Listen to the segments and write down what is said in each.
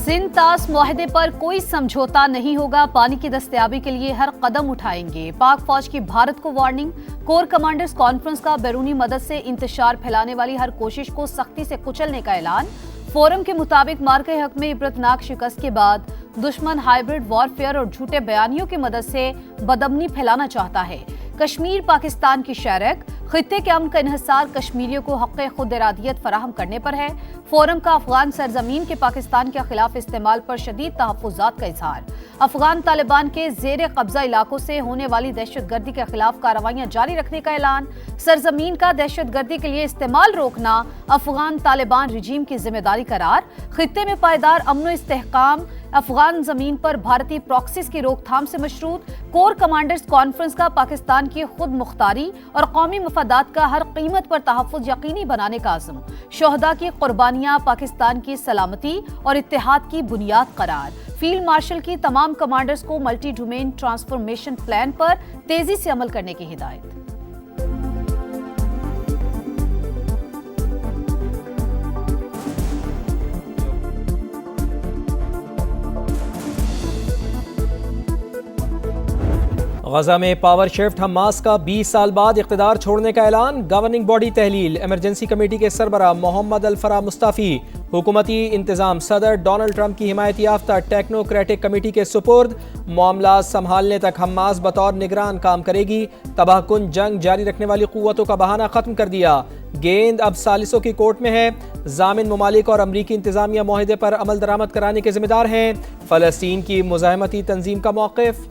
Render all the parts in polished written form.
सिंध तास मुआहदे पर कोई समझौता नहीं होगा, पानी की दस्तयाबी के लिए हर कदम उठाएंगे। पाक फौज की भारत को वार्निंग, कोर कमांडर्स कॉन्फ्रेंस का बैरूनी मदद से इंतशार फैलाने वाली हर कोशिश को सख्ती से कुचलने का ऐलान। फोरम के मुताबिक मार्के हक में इबरतनाक शिकस्त के बाद दुश्मन हाइब्रिड वॉरफेयर और झूठे बयानियों की मदद से बदअमनी फैलाना चाहता है। कश्मीर पाकिस्तान की शरक, खित्ते के अमन का इन्हिसार कश्मीरियों को हक़ खुद इरादियत फराहम करने पर है। फोरम का अफगान सरजमीन के पाकिस्तान के खिलाफ इस्तेमाल पर शदीद तहफ़्फ़ुज़ात का इजहार। अफगान तालिबान के ज़ेर कब्जा इलाकों से होने वाली दहशतगर्दी के खिलाफ कार्रवाइयाँ जारी रखने का ऐलान। सरजमीन का दहशतगर्दी के लिए इस्तेमाल रोकना अफगान तालिबान रजीम की जिम्मेदारी करार। खित्ते में पायदार अमन इस्तेहकाम, अफगान जमीन पर भारतीय प्रॉक्सीज की रोकथाम से मशरूत। कोर कमांडर्स कॉन्फ्रेंस का पाकिस्तान की खुद मुख्तारी और कौमी मफादात का हर कीमत पर तहफ़्फ़ुज़ यकीनी बनाने का आज़म। शोहदा की कुर्बानियां पाकिस्तान की सलामती और इत्तेहाद की बुनियाद करार। फील्ड मार्शल की तमाम कमांडर्स को मल्टी डोमेन ट्रांसफॉर्मेशन प्लान पर तेजी से अमल करने की हिदायत। गजा में पावर शिफ्ट, हमास का 20 साल बाद इख्तिदार छोड़ने का ऐलान। गवर्निंग बॉडी तहलील, इमरजेंसी कमेटी के सरबराह मोहम्मद अल-फराह मुस्ताफी। हुकूमती इंतजाम सदर डोनाल्ड ट्रंप की हिमायत याफ्ता टेक्नोक्रेटिक कमेटी के सुपुर्द। मामला संभालने तक हमास बतौर निगरान काम करेगी। तबाहकुन जंग जारी रखने वाली कुव्वतों का बहाना खत्म कर दिया। गेंद अब सालिसों की कोर्ट में है। जामिन ममालिक और अमरीकी इंतजामिया मुआहदे पर अमल दरामद कराने के जिम्मेदार हैं। फलस्तीन की मुज़ाहमती तंजीम का मौक़िफ़।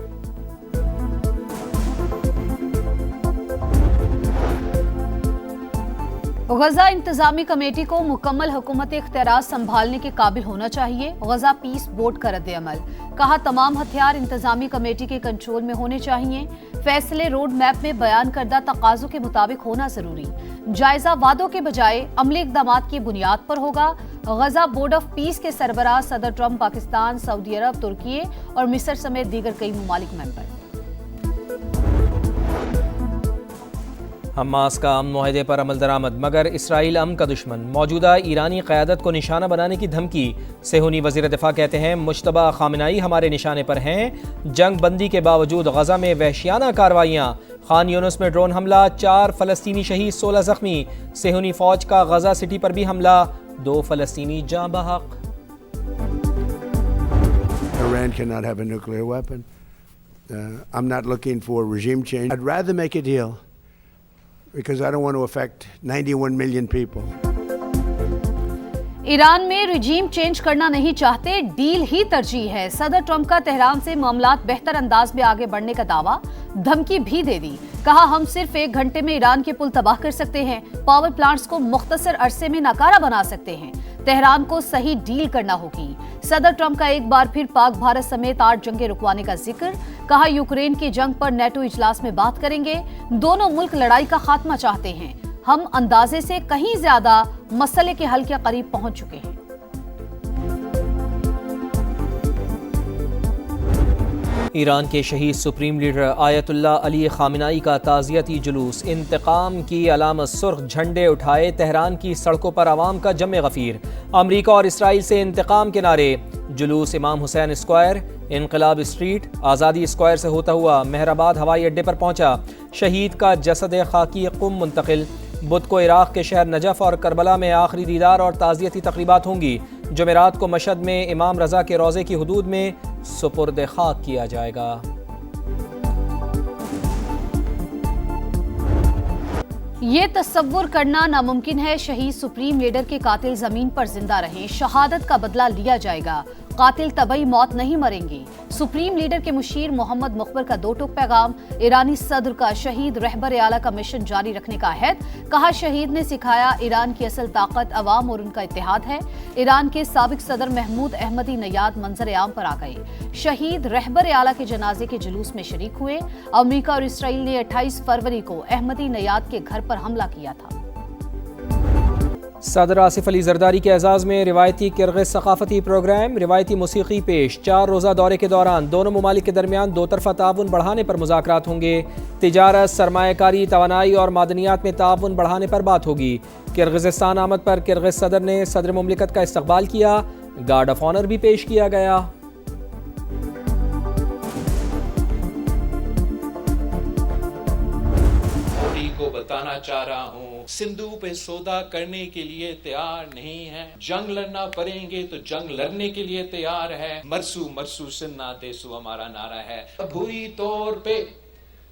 गजा इंतजामी कमेटी को मुकम्मल हुकूमत इख्तियार संभालने के काबिल होना चाहिए। गजा पीस बोर्ड का रद्द-ए-अमल, कहा तमाम हथियार इंतजामी कमेटी के कंट्रोल में होने चाहिए। फैसले रोड मैप में बयान करदा तकाज़ों के मुताबिक होना जरूरी। जायजा वादों के बजाय अमली इक़दामात की बुनियाद पर होगा। गजा बोर्ड ऑफ पीस के सरबराह सदर ट्रंप पाकिस्तान, सऊदी अरब, तुर्की और मिस्र समेत दीगर कई ममालिक मेंबर। हमास का अमन मुआहदे पर अमल दरामद, मगर इसराइल अमन का दुश्मन। मौजूदा ईरानी क़यादत को निशाना बनाने की धमकी। सेहूनी वज़ीर दिफ़ा कहते हैं मुश्तबा ख़ामेनेई हमारे निशाने पर हैं। जंग बंदी के बावजूद गजा में वहशियाना कार्रवाइयाँ। खान यूनुस में ड्रोन हमला, 4 फ़लस्तीनी शहीद, 16 ज़ख्मी। सेहूनी फ़ौज का गजा सिटी पर भी हमला, 2 फ़लस्तीनी जाँ बहक। Iran cannot have a nuclear weapon. I'm not looking for regime change. I'd rather make a deal because I don't want to affect 91 million people. Iran में रिजीम चेंज करना नहीं चाहते, डील ही तरजीह है। सदर ट्रंप का तेहरान से मामलात बेहतर अंदाज में आगे बढ़ने का दावा, धमकी भी दे दी। कहा हम सिर्फ 1 घंटे में ईरान के पुल तबाह कर सकते हैं, पावर प्लांट्स को मुख्तसर अरसे में नाकारा बना सकते हैं। तेहरान को सही डील करना होगी। सदर ट्रंप का एक बार फिर पाक भारत समेत 8 जंगें रुकवाने का जिक्र। कहा यूक्रेन की जंग पर नेटो इजलास में बात करेंगे। दोनों मुल्क लड़ाई का खात्मा चाहते हैं। हम अंदाजे से कहीं ज्यादा मसले के हल के करीब पहुंच चुके हैं। ईरान के शहीद supreme leader Ayatollah Ali Khamenei का ताज़ियती जुलूस। इंतकाम की अलामत सुर्ख झंडे उठाए तेहरान की सड़कों पर आवाम का जम गफ़ीर। अमरीका और इसराइल से इंतकाम के नारे। जुलूस इमाम हुसैन स्क्वायर, इनकलाब स्ट्रीट, आज़ादी स्क्वायर से होता हुआ मेहराबाद हवाई अड्डे पर पहुंचा। शहीद का जसद खाकी कुम मुंतकिल। बुध को इराक़ के शहर नजफ़ और करबला में आखिरी दीदार और ताज़ियती तक़रीबात होंगी। जुमेरात को मशहद में इमाम रज़ा के रोज़े की हुदूद में सुपुर्द खाक किया जाएगा। ये तस्वुर करना नामुमकिन है, शहीद सुप्रीम लीडर के कातिल जमीन पर जिंदा रहे, शहादत का बदला लिया जाएगा। कातिल तबई मौत नहीं मरेंगे। सुप्रीम लीडर के मुशीर मोहम्मद मुखबर का 2 टूक पैगाम। ईरानी सदर का शहीद रहबर आला का मिशन जारी रखने का अहद। कहा शहीद ने सिखाया ईरान की असल ताकत अवाम और उनका इत्तेहाद है। ईरान के साबिक सदर महमूद अहमदी नयाद मंजर आम पर आ गए। शहीद रहबर आला के जनाजे के जुलूस में शरीक हुए। अमेरिका और इसराइल ने 28 फरवरी को अहमदी नयाद के घर पर हमला किया था। सदर आसिफ अली जरदारी के एजाज़ में रिवायती किर्गिज़ सकाफ़ती प्रोग्राम, रिवायती मूसीक़ी पेश। 4 रोज़ा दौरे के दौरान दोनों ममालिक के दरमियान 2 तरफ़ा ताउन बढ़ाने पर मुज़ाकरात होंगे। तिजारत, सरमायाकारी, तवानाई और मादनियात में ताउन बढ़ाने पर बात होगी। किर्गिज़स्तान आमद पर किर्गिज़ सदर ने सदर मुमलिकत का इस्तक़बाल किया। गार्ड ऑफ ऑनर भी पेश किया गया। को बताना चाह रहा हूँ, सिंधु पे सौदा करने के लिए तैयार नहीं है। जंग लड़ना पड़ेंगे तो जंग लड़ने के लिए तैयार है। मरसू मरसू सिन्ना देसू हमारा नारा है। बुरी तौर पे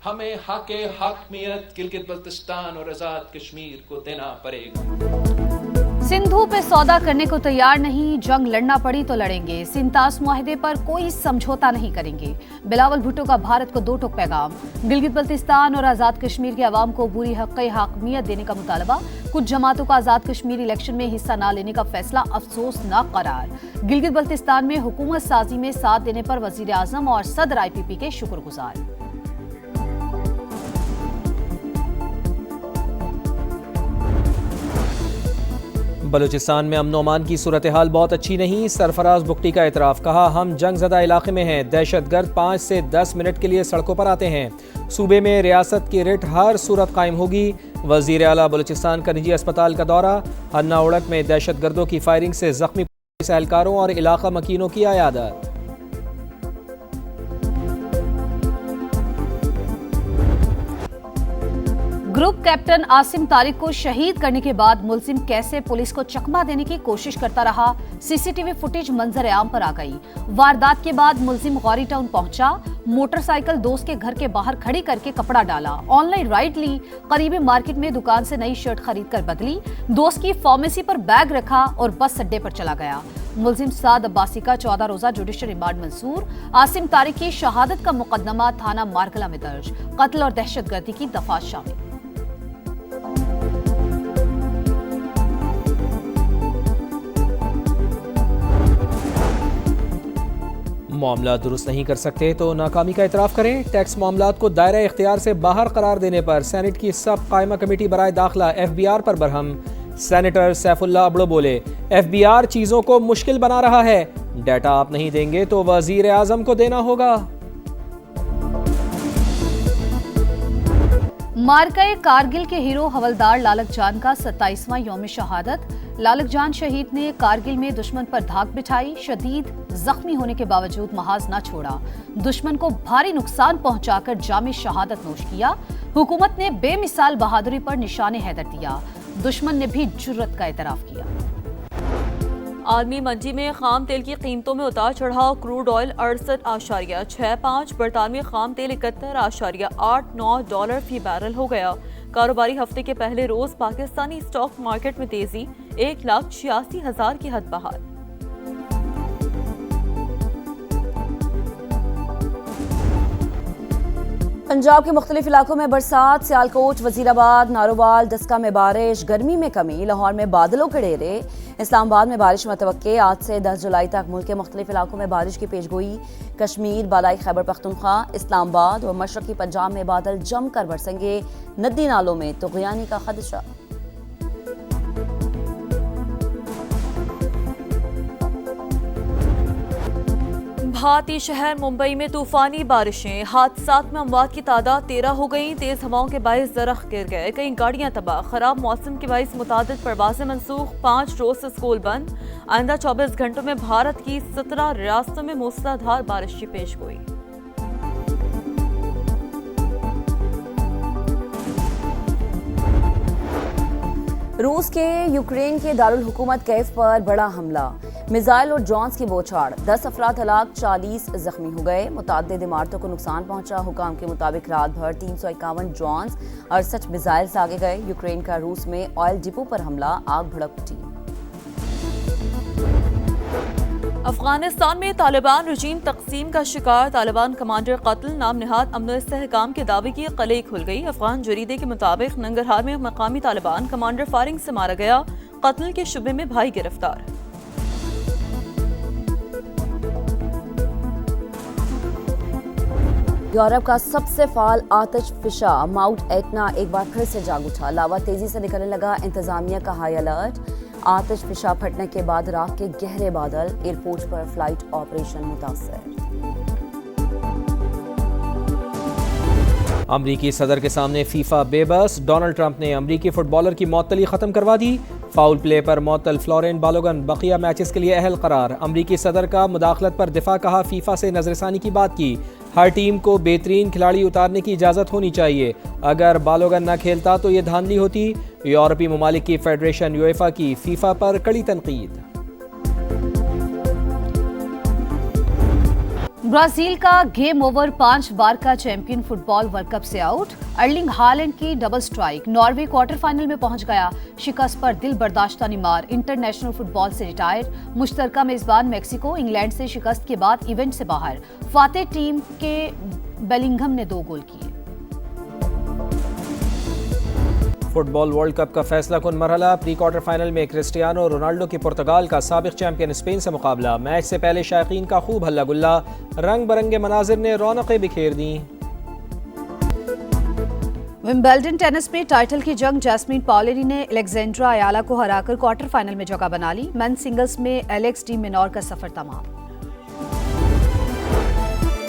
हमें हक़े हकमियत गिलगित बल्तिस्तान और आजाद कश्मीर को देना पड़ेगा। सिंधु पे सौदा करने को तैयार नहीं, जंग लड़ना पड़ी तो लड़ेंगे। सिंतास मुआहदे पर कोई समझौता नहीं करेंगे। बिलावल भुट्टो का भारत को दो टोक पैगाम। गिलगित बल्तिस्तान और आजाद कश्मीर के अवाम को बुरी हक़े हकमियत देने का मुतालबा। कुछ जमातों का आजाद कश्मीर इलेक्शन में हिस्सा न लेने का फैसला अफसोसनाक करार। गिलगित बल्तिस्तान में हुकूमत साजी में साथ देने पर वजीर आजम और सदर IPP के शुक्रगुजार। बलूचिस्तान में अमन अमान की सूरत हाल बहुत अच्छी नहीं। सरफराज बुगटी का एतराफ़, कहा हम जंग ज़दा इलाके में हैं। दहशतगर्द 5 से 10 मिनट के लिए सड़कों पर आते हैं। सूबे में रियासत की रिट हर सूरत कायम होगी। वज़ीर आला बलूचिस्तान का निजी अस्पताल का दौरा। हन्ना उड़क में दहशतगर्दों की फायरिंग से जख्मी पुलिस एहलकारों और इलाका मकीनों की आयादत। ग्रुप कैप्टन आसिम तारिक को शहीद करने के बाद मुलजिम कैसे पुलिस को चकमा देने की कोशिश करता रहा, CCTV फुटेज मंजर आम पर आ गई। वारदात के बाद मुलजिम गौरी टाउन पहुंचा, मोटरसाइकिल दोस्त के घर के बाहर खड़ी करके कपड़ा डाला, ऑनलाइन राइड ली, करीबी मार्केट में दुकान से नई शर्ट खरीद कर बदली, दोस्त की फार्मेसी पर बैग रखा और बस अड्डे पर चला गया। मुलजिम साद अब्बासी का 14 रोजा जुडिशल रिमांड मंसूर। आसिम तारिक की शहादत का मुकदमा थाना मारकला में दर्ज। कत्ल और दहशतगर्दी की दफा शामिल। मामला दुरुस्त नहीं कर सकते तो नाकामी का एतराफ़ करें। टैक्स मामलात को दायरा इख्तियार से बाहर करार देने पर सेनेट की सब कायमा कमेटी बराए दाखिला FBR पर बरहम। सेनेटर सैफुल्लाह अबड़ो बोले, FBR चीज़ों को मुश्किल बना रहा है। डाटा आप नहीं देंगे तो वज़ीर आज़म को देना होगा। मार्का कारगिल के हीरो हवलदार लालक जान का 27वां यौम शहादत। लालक जान शहीद ने कारगिल में दुश्मन पर धाक बिछाई, शदीद जख्मी होने के बावजूद महाज न छोड़ा, दुश्मन को भारी नुकसान पहुंचाकर जामे शहादत नोश किया। हुकूमत ने बेमिसाल बहादुरी पर निशाने हैदर दिया, दुश्मन ने भी जुर्रत का एतराफ किया। आलमी मंडी में खाम तेल की कीमतों में उतार चढ़ाव। क्रूड ऑयल 68.65, बरतानवी खाम तेल 71.89 डॉलर फी बैरल हो गया। कारोबारी हफ्ते के पहले रोज पाकिस्तानी स्टॉक मार्केट में तेजी, 1,86,000 की हद बहाल। पंजाब के मुख्तलिफ इलाकों में बरसात। सियालकोट, वजीराबाद, नारोवाल, डस्का में बारिश, गर्मी में कमी। लाहौर में बादलों के डेरे। इस्लामाबाद में बारिश मतवक्के। आज से 10 जुलाई तक मुल्क के मुख्तलिफ इलाकों में बारिश की पेशगोई। कश्मीर, बालाई खैबर पख्तूनख्वा, इस्लामाबाद और मशरकी पंजाब में बादल जमकर बरसेंगे। नदी नालों में तुग़यानी का खदशा। भारतीय शहर मुंबई में तूफानी बारिशें। हादसात में अमवात की तादाद 13 हो गई। तेज हवाओं के बायस दरख्त गिर गए, कई गाड़ियां तबाह। खराब मौसम के बायस मुतादिद परवाजें मनसूख। 5 रोज से स्कूल बंद। आइंदा 24 घंटों में भारत की 17 रियासतों में मूसलाधार बारिश की पेशगोई। रूस के यूक्रेन के दारुल हुकूमत कैफ पर बड़ा हमला। मिसाइल और ड्रोन्स की बौछार। 10 अफराद हलाक, 40 जख्मी हो गए। मुताद्दिद इमारतों को नुकसान पहुंचा। हुकाम के मुताबिक रात भर 351 ड्रोन्स, 68 मिसाइल्स आगे गए। यूक्रेन का रूस में ऑयल डिपो पर हमला, आग भड़क उठी। अफगानिस्तान में तालिबान रजीम तकसीम का शिकार। तालिबान कमांडर कत्ल। नाम निहाद अमन इस्तेहकाम के दावे की कलई खुल गई। अफगान जरीदे के मुताबिक नंगरहार में मकामी तालिबान कमांडर फायरिंग से मारा गया। कत्ल के शुबे में भाई गिरफ्तार। यूरोप का सबसे फाल आतिश फिशा माउंट एटना एक बार फिर से जाग उठा। लावा तेजी से निकलने लगा। इंतजामिया का हाई अलर्ट। आतिश फिशा फटने के बाद राख के गहरे बादल। एयरपोर्ट पर फ्लाइट ऑपरेशन मुतासर। अमरीकी सदर के सामने फीफा बेबस। डोनाल्ड ट्रंप ने अमरीकी फुटबॉलर की मौतली खत्म करवा दी। फाउल प्ले पर मअतल फ्लोरेंट बालोगन बकिया मैचेस के लिए अहल करार। अमरीकी सदर का मुदाखलत पर दिफा, कहा फीफा से नजरसानी की बात की। हर टीम को बेहतरीन खिलाड़ी उतारने की इजाज़त होनी चाहिए। अगर बालोगन न खेलता तो ये धांधली होती। यूरोपीय ममालिक की फेडरेशन यूएफा की फीफा पर कड़ी तनकीद। ब्राजील का गेम ओवर, 5 बार का चैंपियन फुटबॉल वर्ल्ड कप से आउट। अर्लिंग हालैंड की double strike, Norway quarter final में पहुंच गया। शिकस्त पर दिल बर्दाश्ता नीमार इंटरनेशनल फुटबॉल से रिटायर। मुश्तरका मेजबान मेक्सिको इंग्लैंड से शिकस्त के बाद इवेंट से बाहर। फातेह टीम के बेलिंघम ने 2 गोल किए। फुटबॉल वर्ल्ड कप का फैसला कुन मरहला, प्री क्वार्टर फाइनल में क्रिस्टियानो रोनाल्डो की पुर्तगाल का साबिक चैंपियन स्पेन से मुकाबला। मैच से पहले शायकीन का खूब हल्ला गुल्ला, रंग बिरंगे मनाजिर ने रौनकें बिखेर दी। विंबलडन टेनिस में टाइटल की जंग, जैस्मीन पॉलेरी ने अलेक्जेंड्रा अयाला को हराकर क्वार्टर फाइनल में जगह बना ली। मेंस सिंगल्स में एलेक्स डी मिनोर का सफर तमाम।